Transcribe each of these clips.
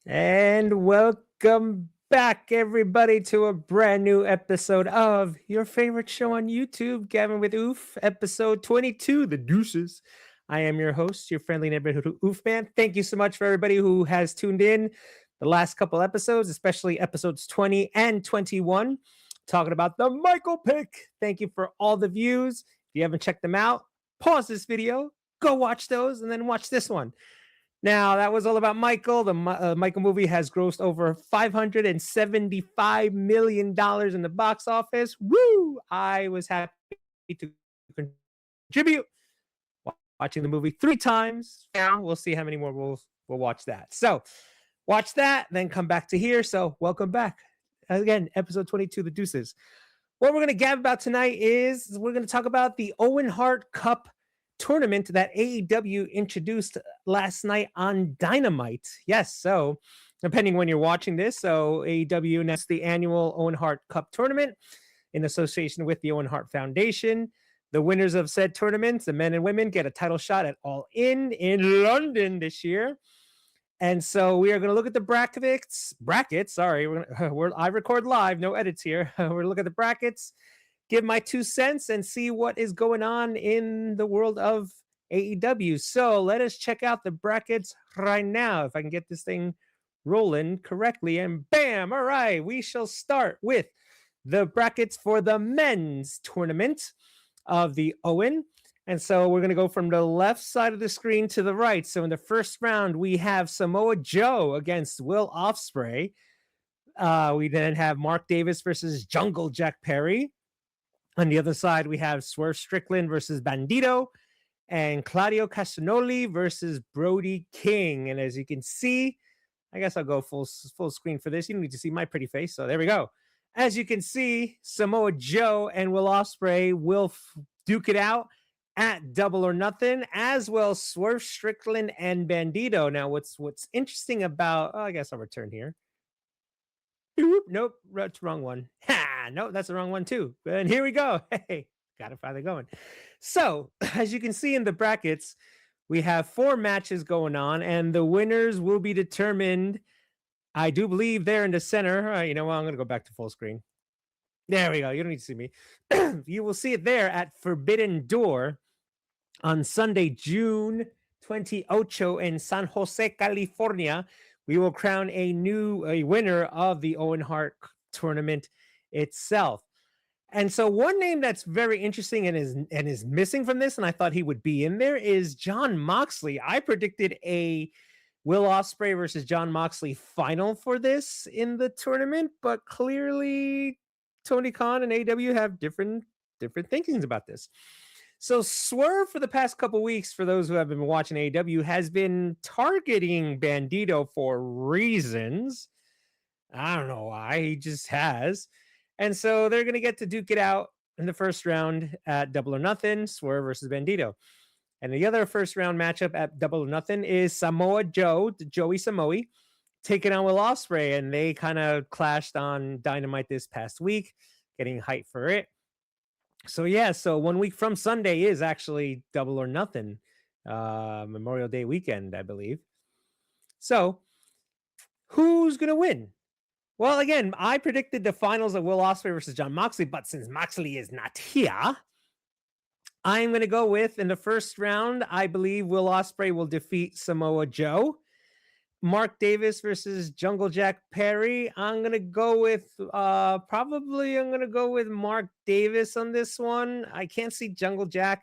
And welcome back, everybody, to a brand new episode of your favorite show on YouTube, Gavin with Oof, episode 22, The Deuces. I am your host, your friendly neighborhood Oofman. Thank you so much for everybody who has tuned in the last couple episodes, especially episodes 20 and 21, talking about the Michael pick. Thank you for all the views. If you haven't checked them out, pause this video, go watch those, and then watch this one. Now, that was all about Michael. The Michael movie has grossed over $575 million in the box office. Woo! I was happy to contribute watching the movie 3 times. Now, we'll see how many more we'll watch that. So, watch that, then come back to here. So, welcome back. Again, episode 22, The Deuces. What we're going to gab about tonight is we're going to talk about the Owen Hart Cup tournament that AEW introduced last night on Dynamite. Yes, so depending when you're watching this, so AEW announced the annual Owen Hart Cup tournament in association with the Owen Hart Foundation. The winners of said tournaments, the men and women, get a title shot at All In London this year. And so we are going to look at the brackets. Sorry, I record live, no edits here. We're going to look at the brackets, give my 2 cents, and see what is going on in the world of AEW. So let us check out the brackets right now. If I can get this thing rolling correctly, and bam! All right, we shall start with the brackets for the men's tournament of the Owen. And so we're going to go from the left side of the screen to the right. So in the first round, we have Samoa Joe against Will Ospreay. We then have Mark Davis versus Jungle Jack Perry. On the other side, we have Swerve Strickland versus Bandito and Claudio Castagnoli versus Brody King. And as you can see, I guess I'll go full screen for this. You don't need to see my pretty face. So there we go. As you can see, Samoa Joe and Will Ospreay will duke it out at Double or Nothing, as well Swerve Strickland and Bandito. Now, what's interesting about, I guess I'll return here. Nope, that's wrong one. Nope, that's the wrong one too. And here we go. Hey, got it finally going. So, as you can see in the brackets, we have 4 matches going on, and the winners will be determined. I do believe they're in the center. You know what? I'm going to go back to full screen. There we go. You don't need to see me. You will see it there at Forbidden Door on Sunday, June 28 in San Jose, California. We will crown a winner of the Owen Hart tournament itself. And so one name that's very interesting and is missing from this, and I thought he would be in there, is Jon Moxley. I predicted a Will Ospreay versus Jon Moxley final for this in the tournament, but clearly Tony Khan and AEW have different thinkings about this. So Swerve, for the past couple weeks, for those who have been watching AEW, has been targeting Bandito for reasons. I don't know why. He just has. And so they're going to get to duke it out in the first round at Double or Nothing, Swerve versus Bandito. And the other first round matchup at Double or Nothing is Samoa Joe, Joey Samoa, taking on Will Ospreay. And they kind of clashed on Dynamite this past week, getting hype for it. So 1 week from Sunday is actually Double or Nothing, Memorial Day weekend, I believe. So who's going to win? Well, again, I predicted the finals of Will Ospreay versus Jon Moxley, but since Moxley is not here, I'm going to go with, in the first round, I believe Will Ospreay will defeat Samoa Joe. Mark Davis versus Jungle Jack Perry. I'm going to go with Mark Davis on this one. I can't see Jungle Jack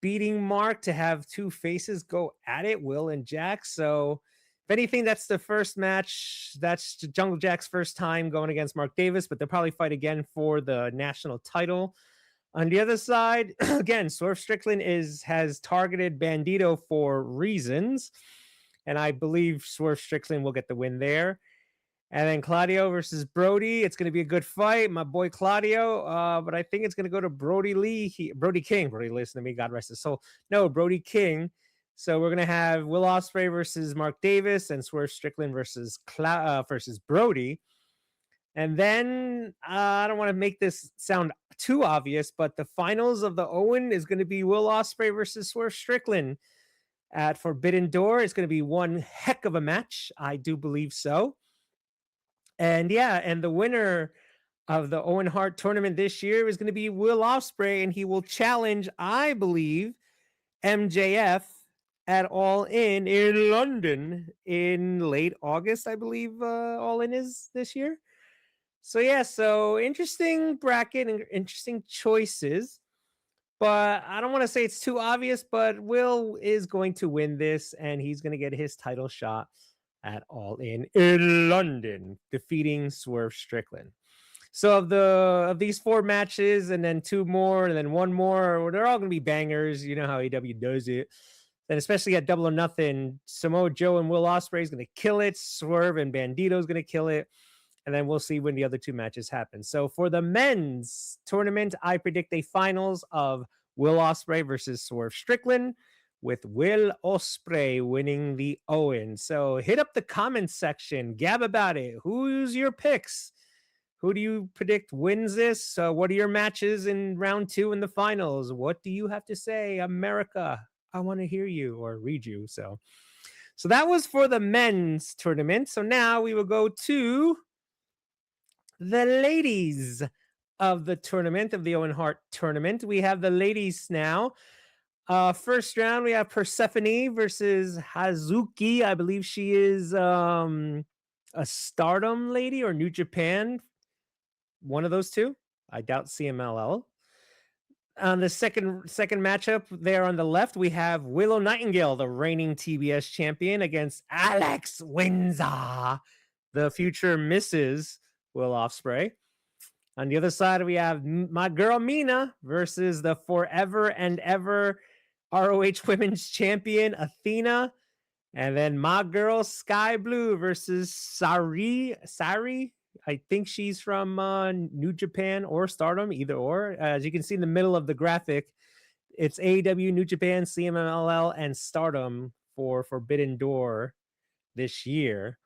beating Mark to have 2 faces go at it, Will and Jack. So if anything, that's the first match. That's Jungle Jack's first time going against Mark Davis, but they'll probably fight again for the national title. On the other side, again, Swerve Strickland has targeted Bandito for reasons. And I believe Swerve Strickland will get the win there. And then Claudio versus Brody. It's going to be a good fight. My boy Claudio. But I think it's going to go to Brody King. Brody, listen to me. God rest his soul. No, Brody King. So we're going to have Will Ospreay versus Mark Davis and Swerve Strickland versus Brody. And then I don't want to make this sound too obvious, but the finals of the Owen is going to be Will Ospreay versus Swerve Strickland. at Forbidden Door. It's going to be one heck of a match. I do believe so. And yeah, and the winner of the Owen Hart tournament this year is going to be Will Ospreay, and he will challenge, I believe, MJF at All In London in late August, I believe. All In is this year. So yeah, so interesting bracket and interesting choices. But I don't want to say it's too obvious, but Will is going to win this, and he's going to get his title shot at All In London, defeating Swerve Strickland. So of these 4 matches, and then 2 more, and then 1 more, they're all going to be bangers. You know how AEW does it. And especially at Double or Nothing, Samoa Joe and Will Ospreay is going to kill it. Swerve and Bandito is going to kill it. And then we'll see when the other 2 matches happen. So for the men's tournament, I predict a finals of Will Ospreay versus Swerve Strickland, with Will Ospreay winning the Owen. So hit up the comments section, gab about it. Who's your picks? Who do you predict wins this? What are your matches in round 2 in the finals? What do you have to say, America? I want to hear you or read you. So that was for the men's tournament. So now we will go to the ladies of the tournament, of the Owen Hart tournament. We have the ladies now. First round, we have Persephone versus Hazuki. I believe she is a Stardom lady or New Japan. One of those 2. I doubt CMLL. On the second matchup there on the left, we have Willow Nightingale, the reigning TBS champion, against Alex Windsor, the future Mrs. Will Ospreay. On the other side, we have my girl Mina versus the forever and ever ROH Women's Champion Athena. And then my girl Sky Blue versus Sari. I think she's from New Japan or Stardom, either or. As you can see in the middle of the graphic, it's AEW, New Japan, CMLL, and Stardom for Forbidden Door this year.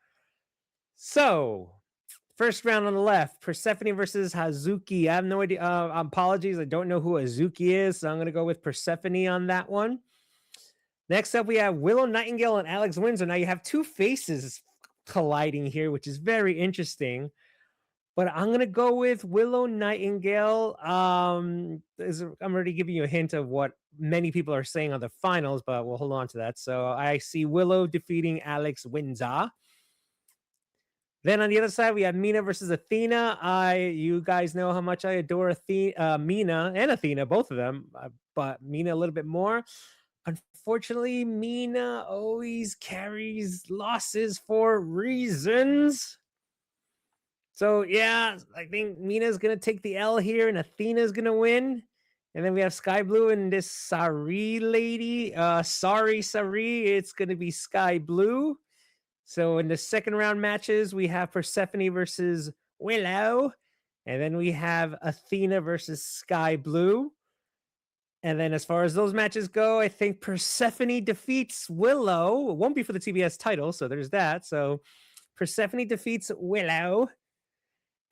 So, first round on the left, Persephone versus Hazuki. I have no idea. Apologies, I don't know who Hazuki is, so I'm going to go with Persephone on that one. Next up, we have Willow Nightingale and Alex Windsor. Now, you have 2 faces colliding here, which is very interesting. But I'm going to go with Willow Nightingale. I'm already giving you a hint of what many people are saying on the finals, but we'll hold on to that. So I see Willow defeating Alex Windsor. Then on the other side, we have Mina versus Athena. You guys know how much I adore Mina and Athena, both of them, but Mina a little bit more. Unfortunately, Mina always carries losses for reasons. So, yeah, I think Mina's going to take the L here, and Athena's going to win. And then we have Sky Blue and this Sari lady. Sari, it's going to be Sky Blue. So in the second round matches, we have Persephone versus Willow. And then we have Athena versus Sky Blue. And then as far as those matches go, I think Persephone defeats Willow. It won't be for the TBS title, so there's that. So Persephone defeats Willow.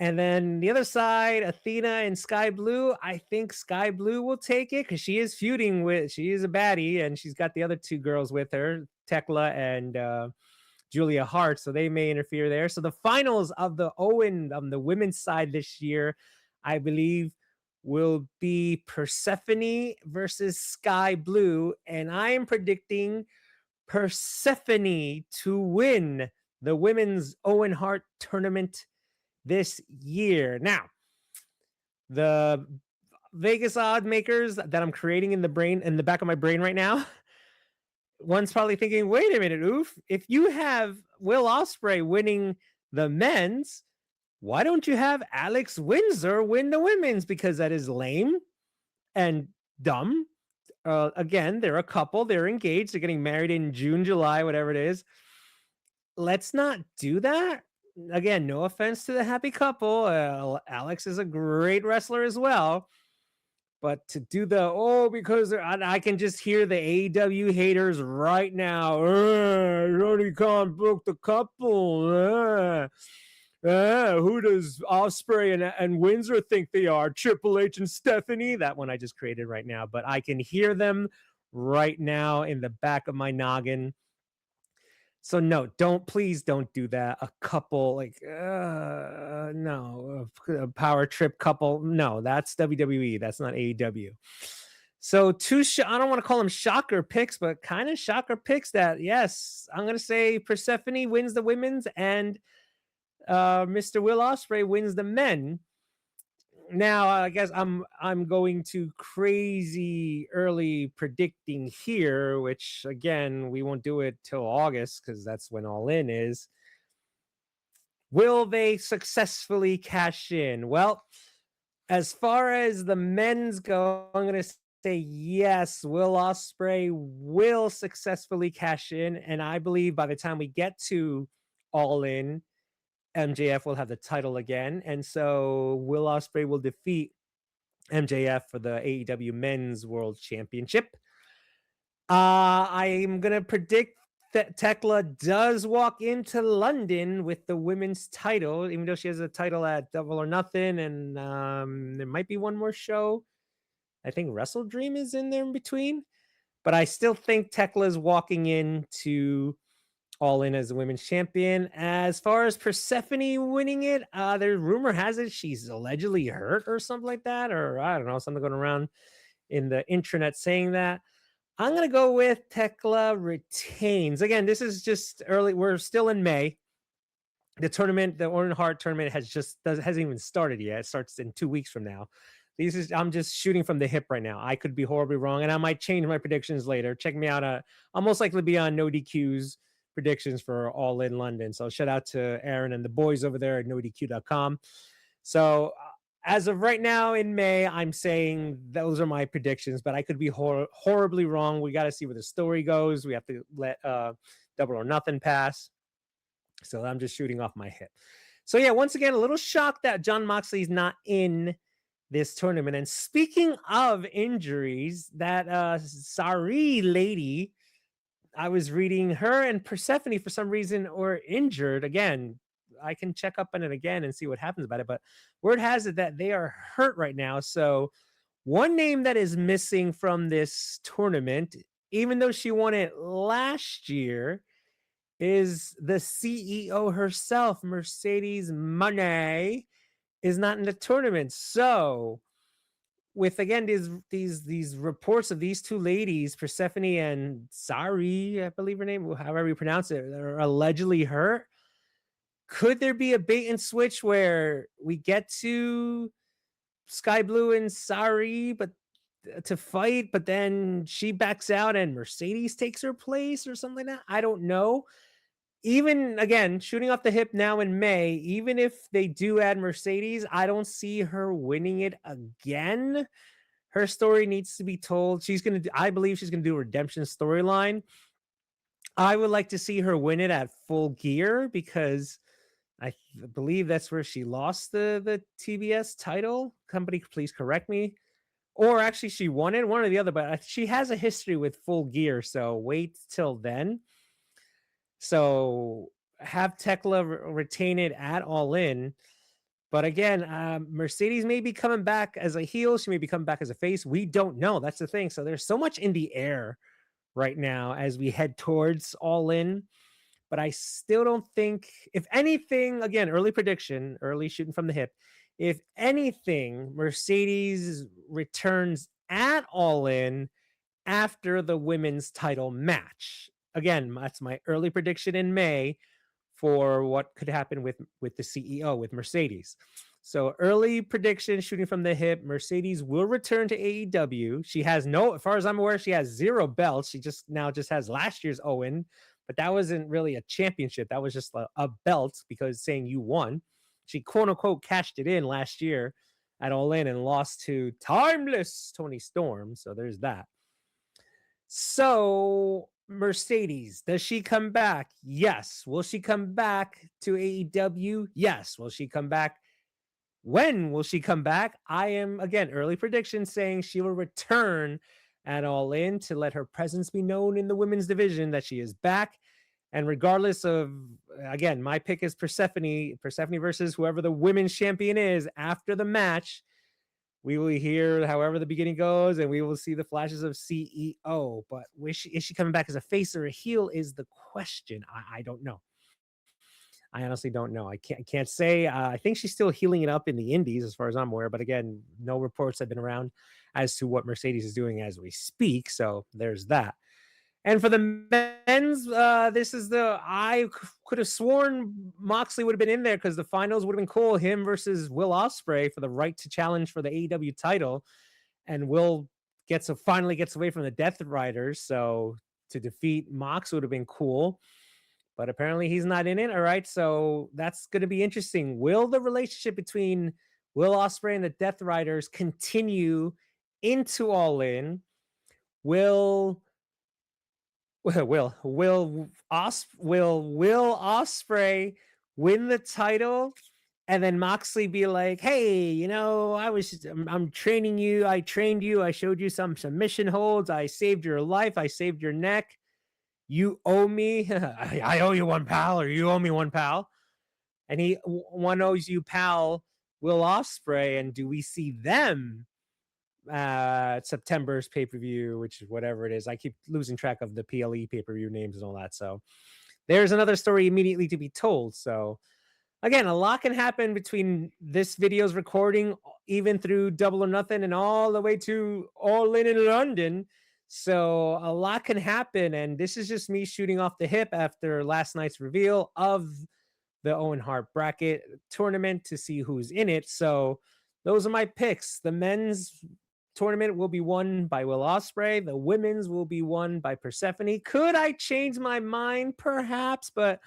And then the other side, Athena and Sky Blue. I think Sky Blue will take it because she is feuding she is a baddie, and she's got the other 2 girls with her, Tekla and Julia Hart, so they may interfere there. So the finals of the Owen on the women's side this year, I believe, will be Persephone versus Sky Blue, and I am predicting Persephone to win the women's Owen Hart tournament this year. Now, the Vegas odd makers that I'm creating in the back of my brain right now, one's probably thinking, wait a minute, Oof, if you have Will Ospreay winning the men's, why don't you have Alex Windsor win the women's? Because that is lame and dumb. Again, they're a couple, they're engaged, they're getting married in June, July, whatever it is. Let's not do that. Again, no offense to the happy couple. Alex is a great wrestler as well. But to do because I can just hear the AEW haters right now. Roddy can't book the couple. Who does Ospreay and Windsor think they are? Triple H and Stephanie? That one I just created right now. But I can hear them right now in the back of my noggin. So no, please don't do that. A couple like no, a power trip couple. No, that's WWE. That's not AEW. So I don't want to call them shocker picks, but kind of shocker picks that yes, I'm gonna say Persephone wins the women's and Mr. Will Ospreay wins the men. Now I guess I'm going to crazy early predicting here, which again we won't do it till August because that's when All In is. Will they successfully cash in? Well, as far as the men's go, I'm going to say yes. Will Ospreay will successfully cash in, and I believe by the time we get to All In, MJF will have the title again, and so Will Ospreay will defeat MJF for the AEW Men's World Championship. I'm gonna predict that Tekla does walk into London with the women's title, even though she has a title at Double or Nothing, and there might be one more show. I think Wrestle Dream is in there in between, but I still think Tekla is walking into All In as the women's champion. As far as Persephone winning it, the rumor has it she's allegedly hurt or something like that, or I don't know, something going around in the intranet saying that. I'm going to go with Tekla retains. Again, this is just early. We're still in May. The tournament, the Owen Hart Tournament hasn't even started yet. It starts in 2 weeks from now. I'm just shooting from the hip right now. I could be horribly wrong, and I might change my predictions later. Check me out. I'll most likely be on No DQ's predictions for All In London. So shout out to Aaron and the boys over there at NoDQ.com. So as of right now in May, I'm saying those are my predictions, but I could be horribly wrong. We got to see where the story goes. We have to let Double or Nothing pass. So I'm just shooting off my hip. So yeah, once again, a little shocked that Jon Moxley's not in this tournament. And speaking of injuries, that Sari lady, I was reading her and Persephone for some reason were injured. Again, I can check up on it again and see what happens about it. But word has it that they are hurt right now. So one name that is missing from this tournament, even though she won it last year, is the CEO herself, Mercedes Moné, is not in the tournament. So with again these reports of these two ladies, Persephone and Sari, I believe her name, however you pronounce it, are allegedly hurt. Could there be a bait and switch where we get to Sky Blue and Sari, but to fight, but then she backs out and Mercedes takes her place or something like that? I don't know. Even again, shooting off the hip now in May, even if they do add Mercedes, I don't see her winning it again. Her story needs to be told. I believe she's gonna do a redemption storyline. I would like to see her win it at Full Gear because I believe that's where she lost the TBS title. Company, please correct me. Or actually, she won it, one or the other, but she has a history with Full Gear, so wait till then. So have Tekla retain it at All In. But again, Mercedes may be coming back as a heel. She may be coming back as a face. We don't know. That's the thing. So there's so much in the air right now as we head towards All In. But I still don't think, if anything, again, early prediction, early shooting from the hip. If anything, Mercedes returns at All In after the women's title match. Again, that's my early prediction in May for what could happen with the CEO, with Mercedes. So early prediction, shooting from the hip, Mercedes will return to AEW. She has no, as far as I'm aware, she has 0 belts. She just has last year's Owen, but that wasn't really a championship. That was just a belt because saying you won. She quote unquote cashed it in last year at All In and lost to timeless Tony Storm. So there's that. So Mercedes, does she come back? Yes. Will she come back to AEW? Yes. Will she come back? When will she come back? I am, again, early prediction saying she will return at All In to let her presence be known in the women's division that she is back. And regardless of, again, my pick is Persephone versus whoever the women's champion is after the match. We will hear however the beginning goes, and we will see the flashes of CEO. But is she coming back as a face or a heel is the question. I don't know. I honestly don't know. I can't say. I think she's still healing it up in the Indies, as far as I'm aware. But again, no reports have been around as to what Mercedes is doing as we speak. So there's that. And for the men's, this is could have sworn Moxley would have been in there because the finals would have been cool. Him versus Will Ospreay for the right to challenge for the AEW title, and Will finally gets away from the Death Riders. So to defeat Mox would have been cool, but apparently he's not in it. All right, so that's going to be interesting. Will the relationship between Will Ospreay and the Death Riders continue into All In? Will Will Osprey win the title, and then Moxley be like, "Hey, I'm training you. I trained you. I showed you some submission holds. I saved your life. I saved your neck. You owe me. I owe you one, pal, or you owe me one, pal." And one owes you, pal, Will Osprey. And do we see them September's pay-per-view, which is whatever it is? I keep losing track of the PLE pay-per-view names and all that. So there's another story immediately to be told. So again, a lot can happen between this video's recording, even through Double or Nothing, and all the way to All In London. So a lot can happen, and this is just me shooting off the hip after last night's reveal of the Owen Hart bracket tournament to see who's in it. So those are my picks. The men's tournament will be won by Will Ospreay. The women's will be won by Persephone. Could I change my mind? Perhaps, but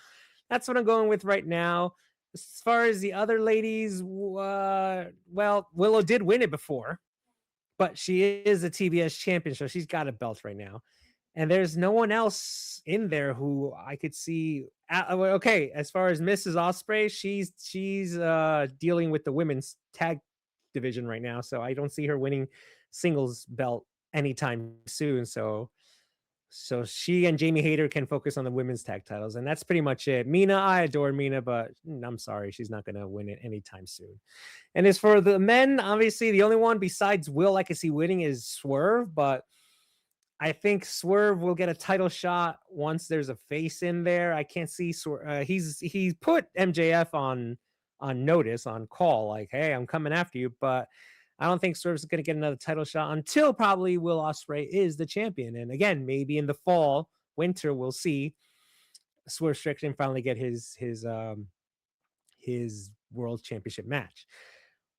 that's what I'm going with right now. As far as the other ladies, well, Willow did win it before, but she is a TBS champion, so she's got a belt right now. And there's no one else in there who I could see. Okay, as far as Mrs. Ospreay, she's dealing with the women's tag division right now, so I don't see her winning singles belt anytime soon. So she and Jamie Hayter can focus on the women's tag titles, and that's pretty much it. Mina, I adore Mina, but I'm sorry, she's not going to win it anytime soon. And as for the men, obviously the only one besides Will I can see winning is Swerve, but I think Swerve will get a title shot once there's a face in there. I can't see Swerve. He's put MJF on notice, on call, like, hey, I'm coming after you. But I don't think Swerve's going to get another title shot until probably Will Ospreay is the champion. And again, maybe in the fall, winter, we'll see Swerve Strickland finally get his world championship match.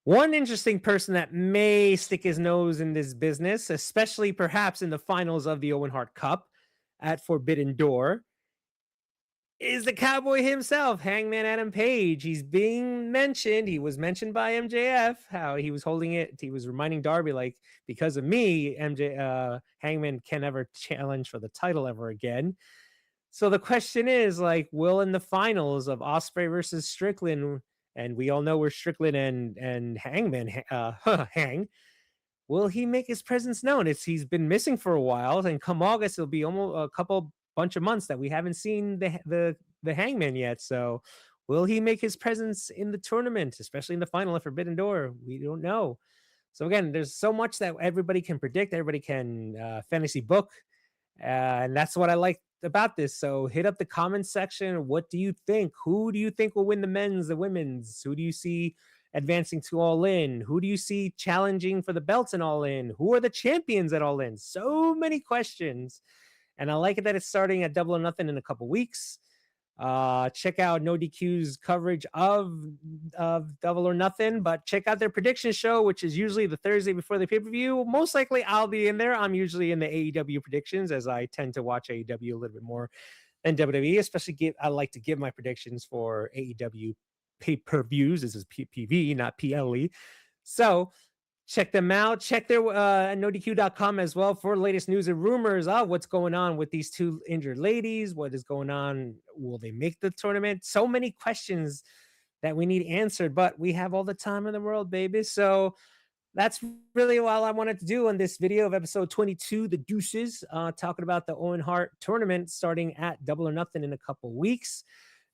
One interesting person that may stick his nose in this business, especially perhaps in the finals of the Owen Hart Cup at Forbidden Door, is the Cowboy himself, Hangman Adam Page. He's being mentioned. He was mentioned by MJF, how he was holding it. He was reminding Darby, like, because of me, Hangman can never challenge for the title ever again. So the question is, like, will in the finals of Ospreay versus Strickland, and we all know where Strickland and Hangman hang, will he make his presence known? He's been missing for a while, and come August, it'll be almost a bunch of months that we haven't seen the Hangman yet. So will he make his presence in the tournament, especially in the final of Forbidden Door? We don't know. So again, there's so much that everybody can predict, everybody can fantasy book, and that's what I like about this. So hit up the comments section. What do you think? Who do you think will win the men's, the women's? Who do you see advancing to All In? Who do you see challenging for the belts in All In? Who are the champions at All In? So many questions. And I like it that it's starting at Double or Nothing in a couple weeks. Check out No DQ's coverage of Double or Nothing, but check out their prediction show, which is usually the Thursday before the pay-per-view. Most likely I'll be in there. I'm usually in the AEW predictions, as I tend to watch AEW a little bit more than WWE, especially I like to give my predictions for AEW pay-per-views. This is PPV, not PLE. So check them out. Check their NoDQ.com as well for latest news and rumors of what's going on with these two injured ladies. What is going on? Will they make the tournament? So many questions that we need answered, but we have all the time in the world, baby. So that's really all I wanted to do on this video of episode 22, The Deuces, talking about the Owen Hart Tournament starting at Double or Nothing in a couple weeks.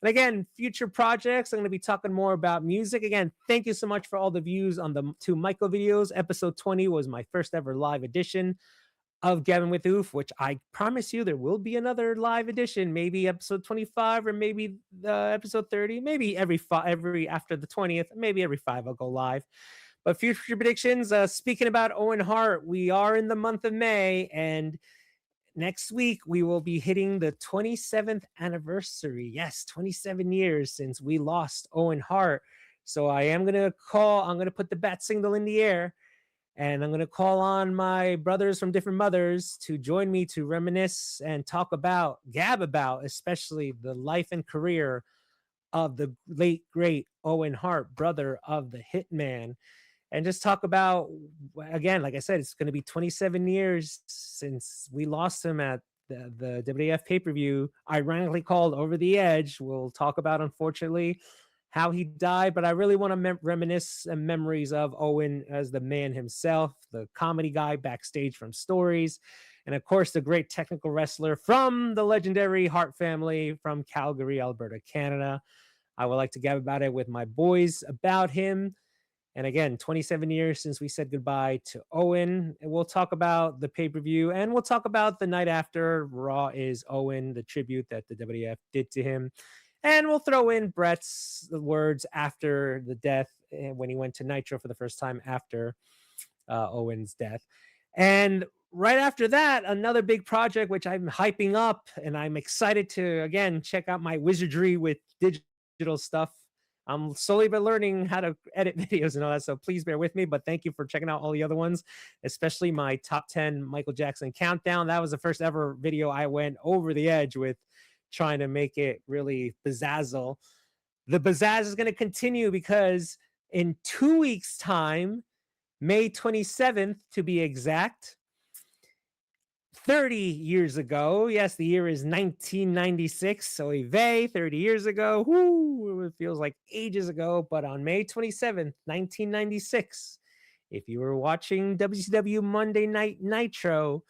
And again, future projects, I'm going to be talking more about music. Again, thank you so much for all the views on the 2 Michael videos. Episode 20 was my first ever live edition of Gabbin with Oof, which I promise you there will be another live edition, maybe episode 25 or maybe episode 30, maybe every after the 20th, maybe every 5 I'll go live. But future predictions, speaking about Owen Hart, we are in the month of May, and next week we will be hitting the 27th anniversary. Yes, 27 years since we lost Owen Hart. So I'm going to put the bat signal in the air, and I'm going to call on my brothers from different mothers to join me to reminisce and gab about, especially the life and career of the late, great Owen Hart, brother of the Hitman. And just talk about, again, like I said, it's going to be 27 years since we lost him at the WWF pay-per-view, ironically called Over the Edge. We'll talk about, unfortunately, how he died, but I really want to reminisce memories of Owen as the man himself, the comedy guy backstage from stories, and of course, the great technical wrestler from the legendary Hart family from Calgary, Alberta, Canada. I would like to gab about it with my boys about him. And again, 27 years since we said goodbye to Owen. And we'll talk about the pay-per-view, and we'll talk about the night after Raw is Owen, the tribute that the WWF did to him. And we'll throw in Brett's words after the death, when he went to Nitro for the first time after Owen's death. And right after that, another big project, which I'm hyping up, and I'm excited to, again, check out my wizardry with digital stuff. I'm slowly but learning how to edit videos and all that, so please bear with me. But thank you for checking out all the other ones, especially my top 10 Michael Jackson countdown. That was the first ever video I went over the edge with, trying to make it really bizzazzle. The pizzazz is going to continue because in 2 weeks' time, May 27th to be exact, 30 years ago. Yes, the year is 1996. So Eve, 30 years ago. Whoo, it feels like ages ago. But on May 27th, 1996, if you were watching WCW Monday Night Nitro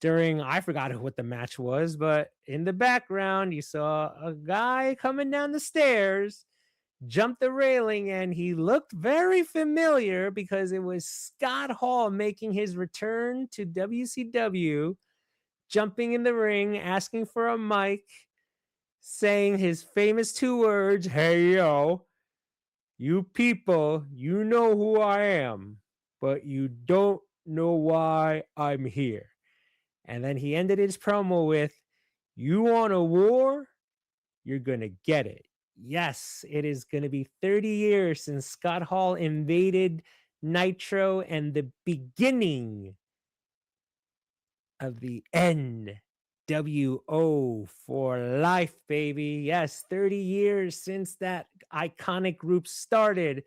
during, I forgot what the match was, but in the background, you saw a guy coming down the stairs, jumped the railing, and he looked very familiar because it was Scott Hall making his return to WCW, jumping in the ring, asking for a mic, saying his famous 2 words, "Hey, yo, you people, you know who I am, but you don't know why I'm here." And then he ended his promo with, "You want a war? You're going to get it." Yes, it is going to be 30 years since Scott Hall invaded Nitro and the beginning of the NWO for life, baby. Yes, 30 years since that iconic group started.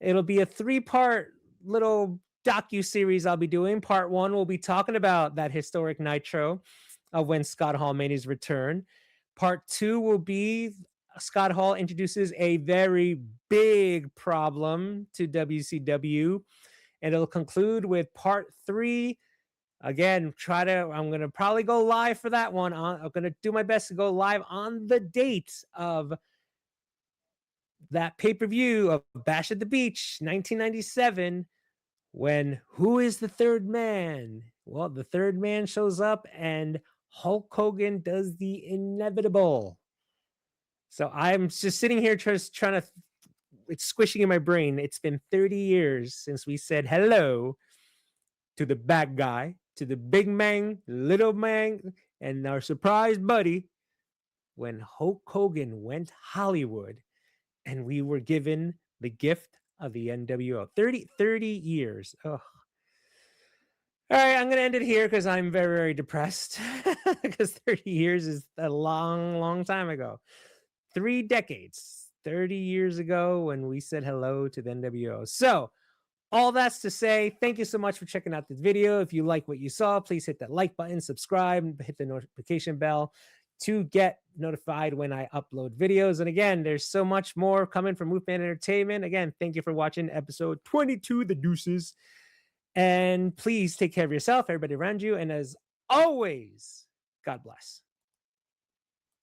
It'll be a 3-part little docu-series I'll be doing. Part 1 will be talking about that historic Nitro of when Scott Hall made his return. Part 2 will be Scott Hall introduces a very big problem to WCW, and it'll conclude with part 3. Again, I'm going to probably go live for that one. I'm going to do my best to go live on the date of that pay-per-view of Bash at the Beach 1997, when who is the third man? Well, the third man shows up and Hulk Hogan does the inevitable. So I'm just sitting here just trying to, it's squishing in my brain. It's been 30 years since we said hello to the bad guy, to the big man, little man, and our surprise buddy, when Hulk Hogan went Hollywood and we were given the gift of the NWO. 30 years. Oh. All right, I'm going to end it here because I'm very, very depressed because 30 years is a long, long time ago. 3 decades, 30 years ago when we said hello to the NWO. So all that's to say, thank you so much for checking out this video. If you like what you saw, please hit that like button, subscribe, hit the notification bell to get notified when I upload videos. And again, there's so much more coming from Oofman Entertainment. Again, thank you for watching episode 22, The Deuces. And please take care of yourself, everybody around you. And as always, God bless.